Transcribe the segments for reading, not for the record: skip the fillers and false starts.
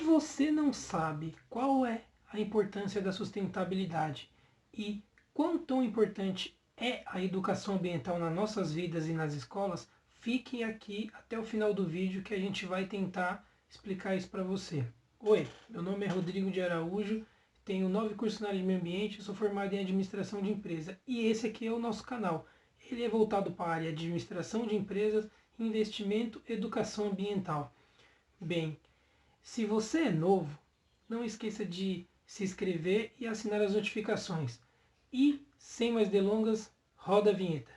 você não sabe qual é a importância da sustentabilidade e quão tão importante é a educação ambiental nas nossas vidas e nas escolas, fique aqui até o final do vídeo que a gente vai tentar explicar isso para você. Oi, meu nome é Rodrigo de Araújo, tenho 9 cursos na área de meio ambiente, sou formado em administração de empresa e esse aqui é o nosso canal. Ele é voltado para a área de administração de empresas, investimento e educação ambiental. Bem, se você é novo, não esqueça de se inscrever e assinar as notificações. E, sem mais delongas, roda a vinheta.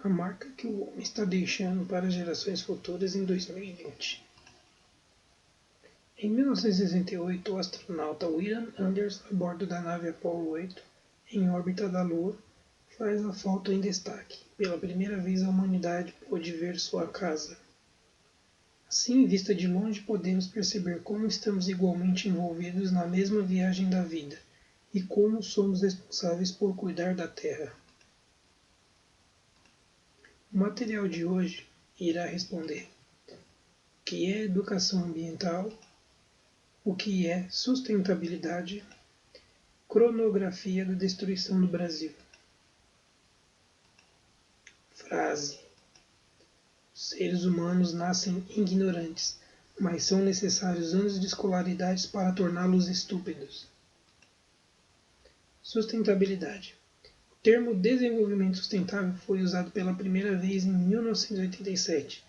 A marca que o homem está deixando para gerações futuras em 2020. Em 1968, o astronauta William Anders, a bordo da nave Apollo 8, em órbita da Lua, faz a foto em destaque. Pela primeira vez a humanidade pôde ver sua casa. Assim, vista de longe, podemos perceber como estamos igualmente envolvidos na mesma viagem da vida e como somos responsáveis por cuidar da Terra. O material de hoje irá responder o que é educação ambiental, o que é sustentabilidade, cronografia da destruição do Brasil. Frase: os seres humanos nascem ignorantes, mas são necessários anos de escolaridade para torná-los estúpidos. Sustentabilidade. O termo desenvolvimento sustentável foi usado pela primeira vez em 1987.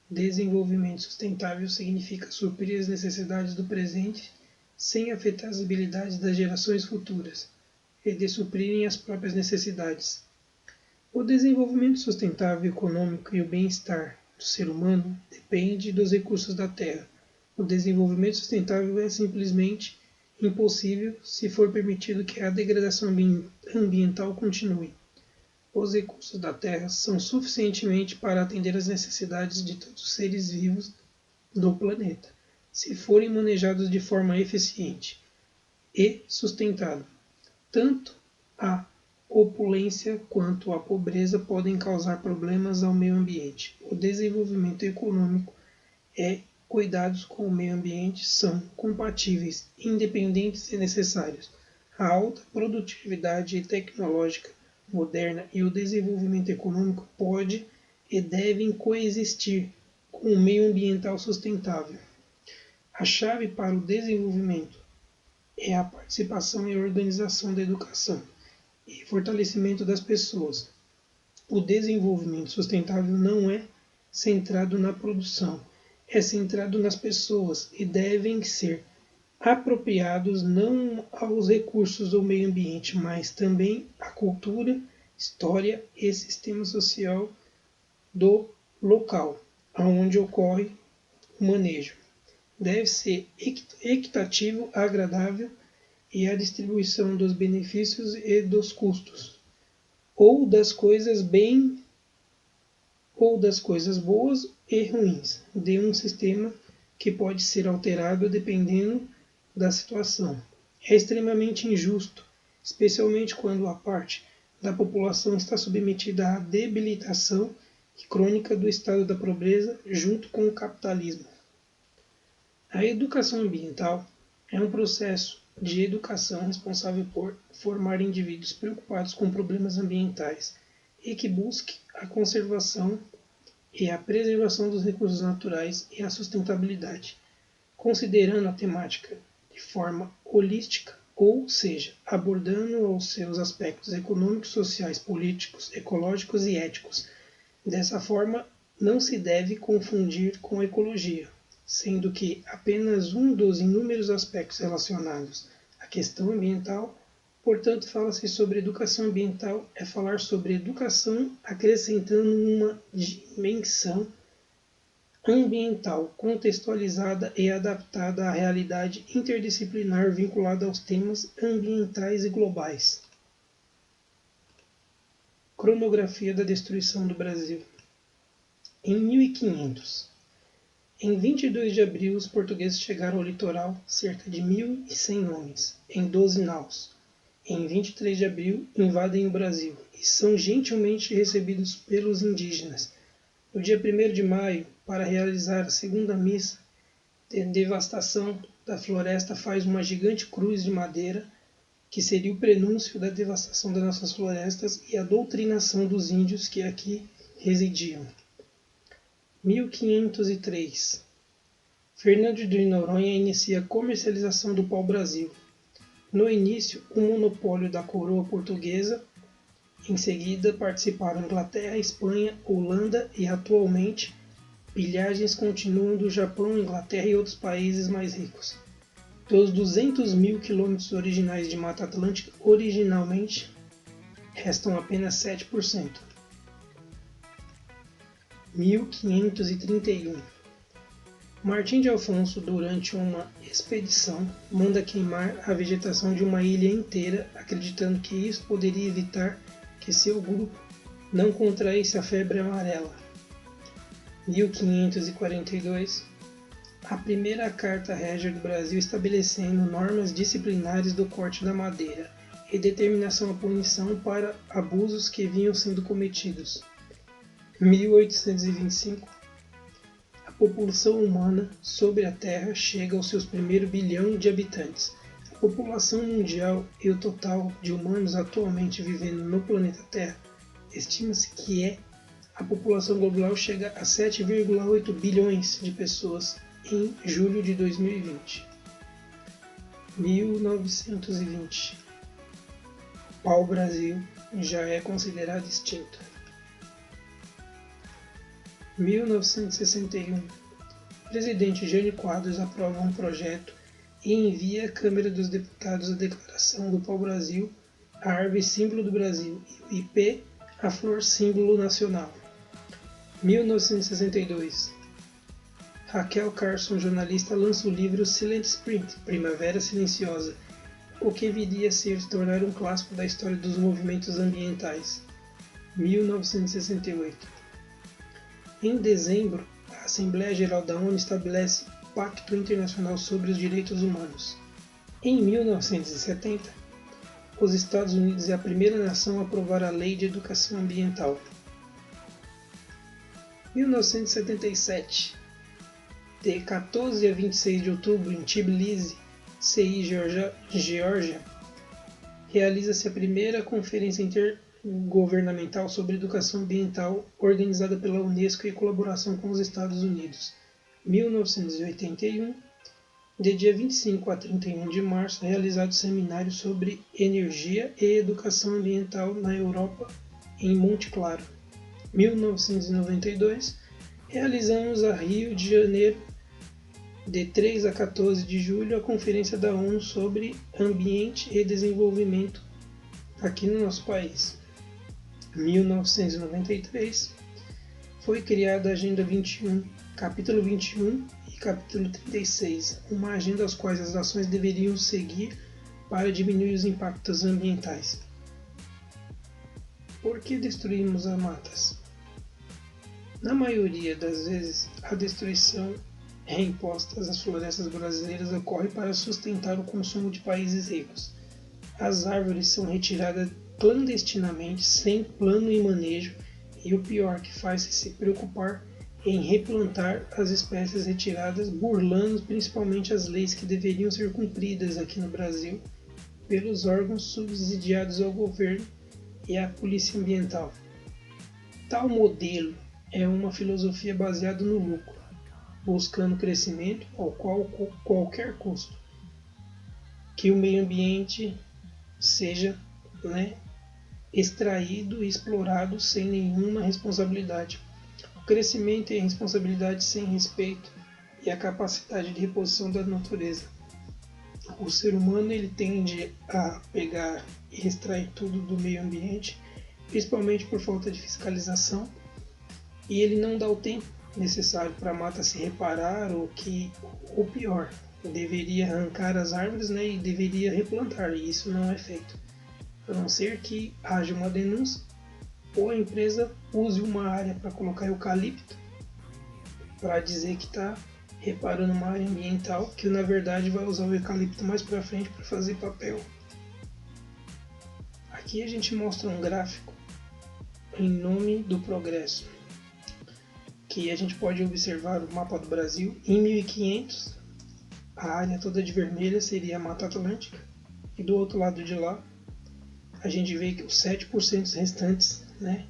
Desenvolvimento sustentável significa suprir as necessidades do presente sem afetar as habilidades das gerações futuras e de suprirem as próprias necessidades. O desenvolvimento sustentável econômico e o bem-estar do ser humano depende dos recursos da Terra. O desenvolvimento sustentável é simplesmente impossível se for permitido que a degradação ambiental continue. Os recursos da Terra são suficientemente para atender às necessidades de todos os seres vivos do planeta, se forem manejados de forma eficiente e sustentável. Tanto a opulência quanto a pobreza podem causar problemas ao meio ambiente. O desenvolvimento econômico e cuidados com o meio ambiente são compatíveis, independentes e necessários. A alta produtividade tecnológica moderna e o desenvolvimento econômico pode e devem coexistir com o meio ambiental sustentável. A chave para o desenvolvimento é a participação e organização da educação e fortalecimento das pessoas. O desenvolvimento sustentável não é centrado na produção, é centrado nas pessoas e devem ser apropriados não aos recursos do meio ambiente, mas também à cultura, história e sistema social do local, onde ocorre o manejo. Deve ser equitativo, agradável e a distribuição dos benefícios e dos custos, ou das coisas boas e ruins, de um sistema que pode ser alterado dependendo da situação. É extremamente injusto, especialmente quando a parte da população está submetida à debilitação crônica do estado da pobreza junto com o capitalismo. A educação ambiental é um processo de educação responsável por formar indivíduos preocupados com problemas ambientais e que busque a conservação e a preservação dos recursos naturais e a sustentabilidade, considerando a temática de forma holística, ou seja, abordando os seus aspectos econômicos, sociais, políticos, ecológicos e éticos. Dessa forma, não se deve confundir com ecologia, sendo que apenas um dos inúmeros aspectos relacionados à questão ambiental. Portanto, fala-se sobre educação ambiental, é falar sobre educação acrescentando uma dimensão ambiental contextualizada e adaptada à realidade interdisciplinar vinculada aos temas ambientais e globais. Cronografia da destruição do Brasil. Em 1500, Em 22 de abril, os portugueses chegaram ao litoral, cerca de 1.100 homens, em 12 naus. Em 23 de abril, invadem o Brasil e são gentilmente recebidos pelos indígenas. No dia 1º de maio, para realizar a segunda missa de devastação da floresta, faz uma gigante cruz de madeira, que seria o prenúncio da devastação das nossas florestas e a doutrinação dos índios que aqui residiam. 1503. Fernando de Noronha inicia a comercialização do pau-brasil. No início, o monopólio da coroa portuguesa. Em seguida, participaram Inglaterra, Espanha, Holanda e, atualmente, pilhagens continuam do Japão, Inglaterra e outros países mais ricos. Dos 200.000 quilômetros originais de Mata Atlântica, originalmente, restam apenas 7%. 1531. Martim de Afonso, durante uma expedição, manda queimar a vegetação de uma ilha inteira, acreditando que isso poderia evitar que seu grupo não contraísse a febre amarela. 1542. A primeira Carta Régia do Brasil estabelecendo normas disciplinares do corte da madeira e determinação à punição para abusos que vinham sendo cometidos. 1825. A população humana sobre a Terra chega aos seus primeiros bilhão de habitantes. A população mundial e o total de humanos atualmente vivendo no planeta Terra estima-se que a população global chega a 7,8 bilhões de pessoas em julho de 2020. 1920. O pau-brasil já é considerado extinto. 1961. O presidente Jânio Quadros aprova um projeto e envia à Câmara dos Deputados a Declaração do Pau-Brasil, a árvore símbolo do Brasil, e o ipê, a flor símbolo nacional. 1962. Raquel Carson, jornalista, lança o livro Silent Spring, Primavera Silenciosa, o que viria a se tornar um clássico da história dos movimentos ambientais. 1968. Em dezembro, a Assembleia Geral da ONU estabelece o Pacto Internacional sobre os Direitos Humanos. Em 1970, os Estados Unidos é a primeira nação a aprovar a Lei de Educação Ambiental. 1977. De 14 a 26 de outubro, em Tbilisi, Geórgia, realiza-se a primeira Conferência Intergovernamental sobre Educação Ambiental, organizada pela Unesco em colaboração com os Estados Unidos. 1981. De dia 25 a 31 de março, realizado seminário sobre energia e educação ambiental na Europa, em Monte Claro. 1992. Realizamos a Rio de Janeiro, de 3 a 14 de julho, a Conferência da ONU sobre Ambiente e Desenvolvimento aqui no nosso país. 1993. Foi criada a Agenda 21, capítulo 21 e capítulo 36, uma agenda às quais as nações deveriam seguir para diminuir os impactos ambientais. Por que destruímos as matas? Na maioria das vezes, a destruição imposta às florestas brasileiras ocorre para sustentar o consumo de países ricos. As árvores são retiradas clandestinamente, sem plano e manejo, e o pior, que faz-se se preocupar em replantar as espécies retiradas, burlando principalmente as leis que deveriam ser cumpridas aqui no Brasil pelos órgãos subsidiados ao governo e à polícia ambiental. Tal modelo é uma filosofia baseada no lucro, buscando crescimento ao qualquer custo, que o meio ambiente seja extraído e explorado sem nenhuma responsabilidade. O crescimento e a responsabilidade sem respeito e a capacidade de reposição da natureza. O ser humano ele tende a pegar e extrair tudo do meio ambiente, principalmente por falta de fiscalização, e ele não dá o tempo necessário para a mata se reparar, ou pior, deveria arrancar as árvores e deveria replantar, e isso não é feito. A não ser que haja uma denúncia ou a empresa use uma área para colocar eucalipto para dizer que está reparo numa área ambiental, que na verdade vai usar o eucalipto mais para frente para fazer papel. Aqui a gente mostra um gráfico em nome do progresso, que a gente pode observar o mapa do Brasil. Em 1500, a área toda de vermelha seria a Mata Atlântica, e do outro lado de lá a gente vê que os 7% restantes, né,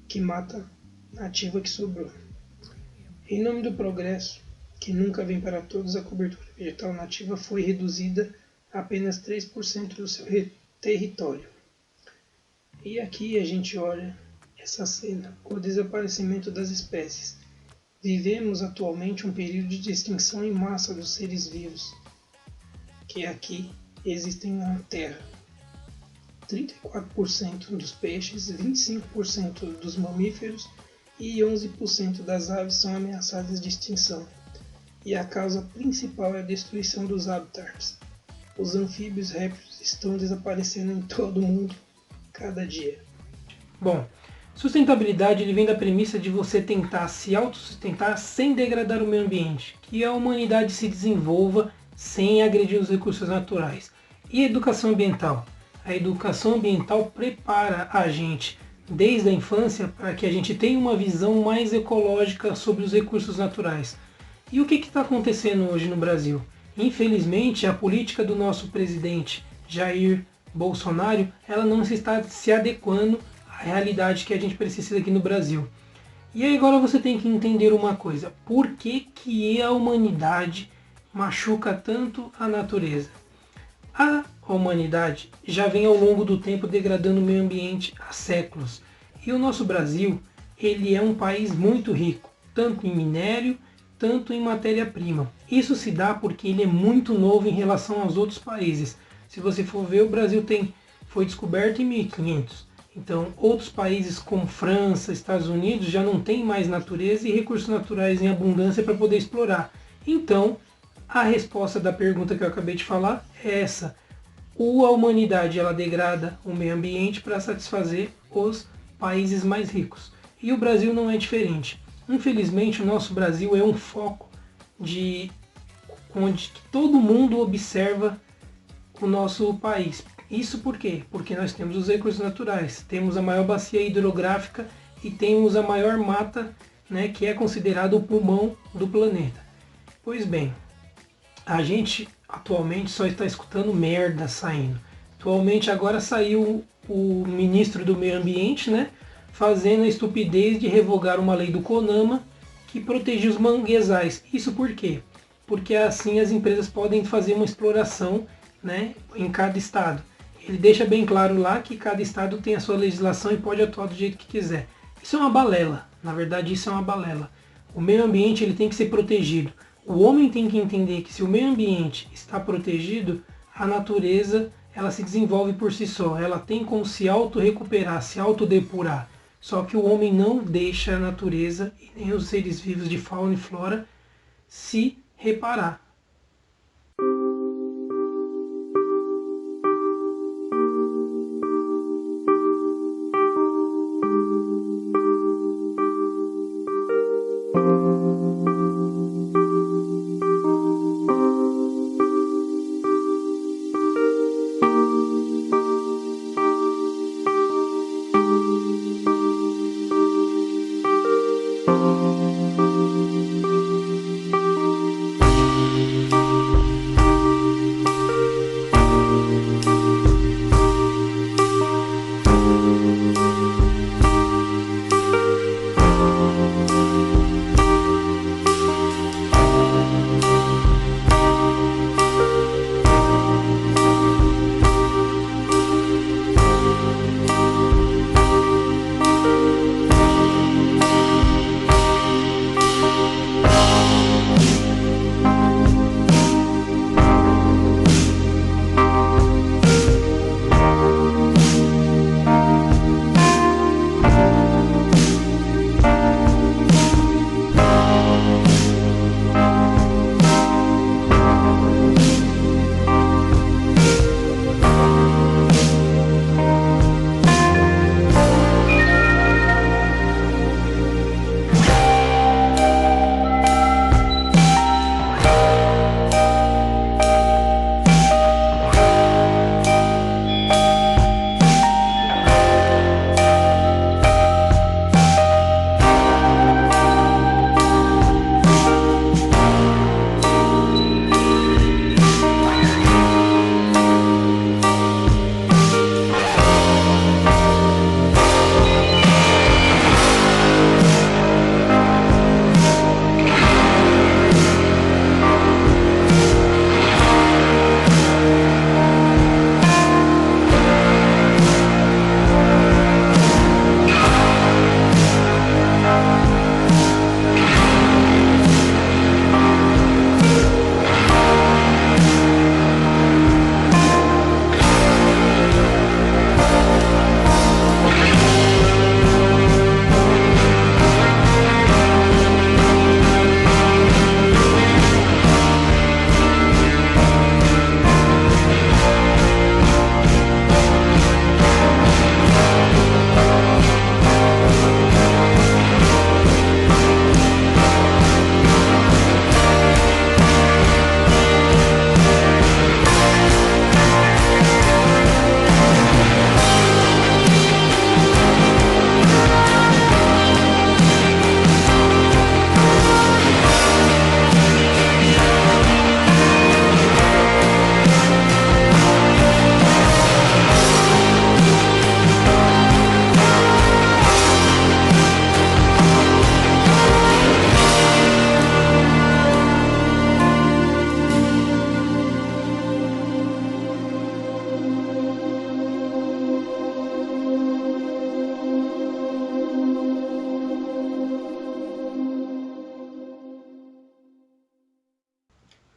que mata nativa que sobrou. Em nome do progresso, que nunca vem para todos, a cobertura vegetal nativa foi reduzida a apenas 3% do seu território. E aqui a gente olha essa cena, o desaparecimento das espécies. Vivemos atualmente um período de extinção em massa dos seres vivos, que aqui existem na Terra. 34% dos peixes, 25% dos mamíferos e 11% das aves são ameaçadas de extinção. E a causa principal é a destruição dos habitats. Os anfíbios e répteis estão desaparecendo em todo o mundo cada dia. Bom, sustentabilidade ele vem da premissa de você tentar se autossustentar sem degradar o meio ambiente, que a humanidade se desenvolva sem agredir os recursos naturais. E a educação ambiental? A educação ambiental prepara a gente desde a infância para que a gente tenha uma visão mais ecológica sobre os recursos naturais. E o que está acontecendo hoje no Brasil? Infelizmente, a política do nosso presidente Jair Bolsonaro, ela não está se adequando à realidade que a gente precisa aqui no Brasil. E aí agora você tem que entender uma coisa: por que a humanidade machuca tanto a natureza? A humanidade já vem ao longo do tempo degradando o meio ambiente há séculos. E o nosso Brasil, ele é um país muito rico, tanto em minério, tanto em matéria-prima. Isso se dá porque ele é muito novo em relação aos outros países. Se você for ver, o Brasil foi descoberto em 1500. Então, outros países como França, Estados Unidos já não têm mais natureza e recursos naturais em abundância para poder explorar. Então, a resposta da pergunta que eu acabei de falar é essa. A humanidade ela degrada o meio ambiente para satisfazer os países mais ricos. E o Brasil não é diferente. Infelizmente, o nosso Brasil é um foco de onde todo mundo observa o nosso país. Isso por quê? Porque nós temos os recursos naturais, temos a maior bacia hidrográfica e temos a maior mata, né, que é considerado o pulmão do planeta. Pois bem, a gente atualmente só está escutando merda saindo. Atualmente agora saiu o ministro do meio ambiente, né, fazendo a estupidez de revogar uma lei do CONAMA que protege os manguezais. Isso por quê? Porque assim as empresas podem fazer uma exploração, né, em cada estado. Ele deixa bem claro lá que cada estado tem a sua legislação e pode atuar do jeito que quiser. Isso é uma balela. Na verdade, isso é uma balela. O meio ambiente ele tem que ser protegido. O homem tem que entender que se o meio ambiente está protegido, a natureza ela se desenvolve por si só. Ela tem como se auto-recuperar, se autodepurar. Só que o homem não deixa a natureza e nem os seres vivos de fauna e flora se reparar.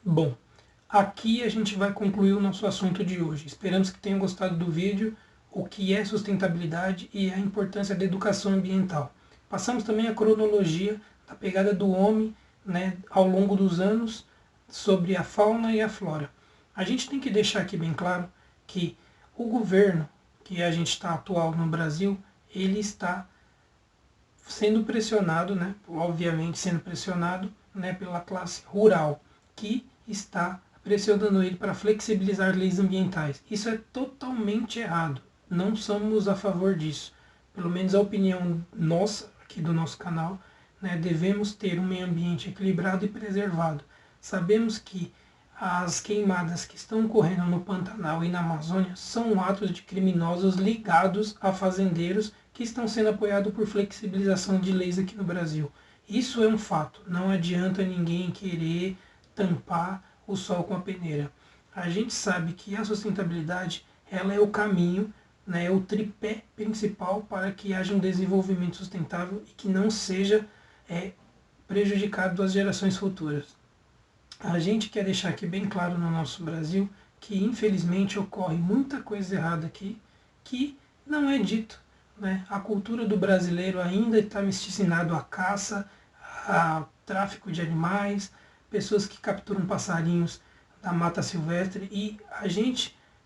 Bom, aqui a gente vai concluir o nosso assunto de hoje. Esperamos que tenham gostado do vídeo, o que é sustentabilidade e a importância da educação ambiental. Passamos também a cronologia da pegada do homem, né, ao longo dos anos sobre a fauna e a flora. A gente tem que deixar aqui bem claro que o governo que a gente está atual no Brasil, ele está sendo pressionado, né, obviamente sendo pressionado, né, pela classe rural, que está pressionando ele para flexibilizar leis ambientais. Isso é totalmente errado. Não somos a favor disso. Pelo menos a opinião nossa, aqui do nosso canal, né, devemos ter um meio ambiente equilibrado e preservado. Sabemos que as queimadas que estão ocorrendo no Pantanal e na Amazônia são atos de criminosos ligados a fazendeiros que estão sendo apoiados por flexibilização de leis aqui no Brasil. Isso é um fato. Não adianta ninguém querer tampar o sol com a peneira. A gente sabe que a sustentabilidade ela é o caminho, né, é o tripé principal para que haja um desenvolvimento sustentável e que não seja prejudicado às gerações futuras. A gente quer deixar aqui bem claro no nosso Brasil que infelizmente ocorre muita coisa errada aqui que não é dito. Né? A cultura do brasileiro ainda está miscigenado à caça, a tráfico de animais, pessoas que capturam passarinhos da mata silvestre e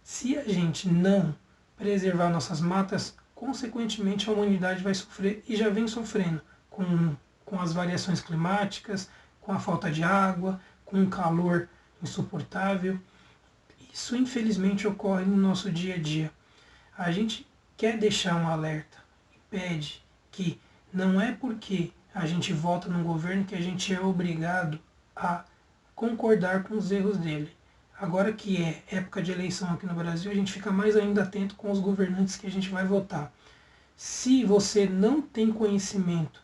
se a gente não preservar nossas matas, consequentemente a humanidade vai sofrer e já vem sofrendo com as variações climáticas, com a falta de água, com um calor insuportável. Isso infelizmente ocorre no nosso dia a dia. A gente quer deixar um alerta e pede que não é porque a gente vota num governo que a gente é obrigado a concordar com os erros dele. Agora que é época de eleição aqui no Brasil, a gente fica mais ainda atento com os governantes que a gente vai votar. Se você não tem conhecimento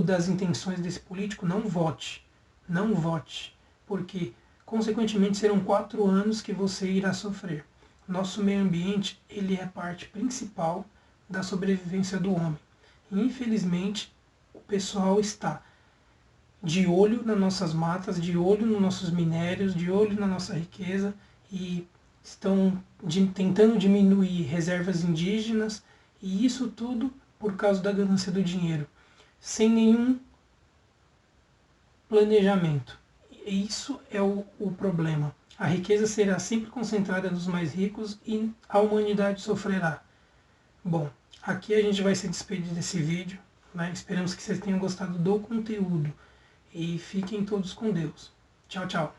das intenções desse político, não vote. Não vote. Porque, consequentemente, serão 4 anos que você irá sofrer. Nosso meio ambiente ele é parte principal da sobrevivência do homem. E, infelizmente, o pessoal está de olho nas nossas matas, de olho nos nossos minérios, de olho na nossa riqueza e estão tentando diminuir reservas indígenas e isso tudo por causa da ganância do dinheiro, sem nenhum planejamento. Isso é o problema. A riqueza será sempre concentrada nos mais ricos e a humanidade sofrerá. Bom, aqui a gente vai se despedir desse vídeo. Né? Esperamos que vocês tenham gostado do conteúdo. E fiquem todos com Deus. Tchau, tchau.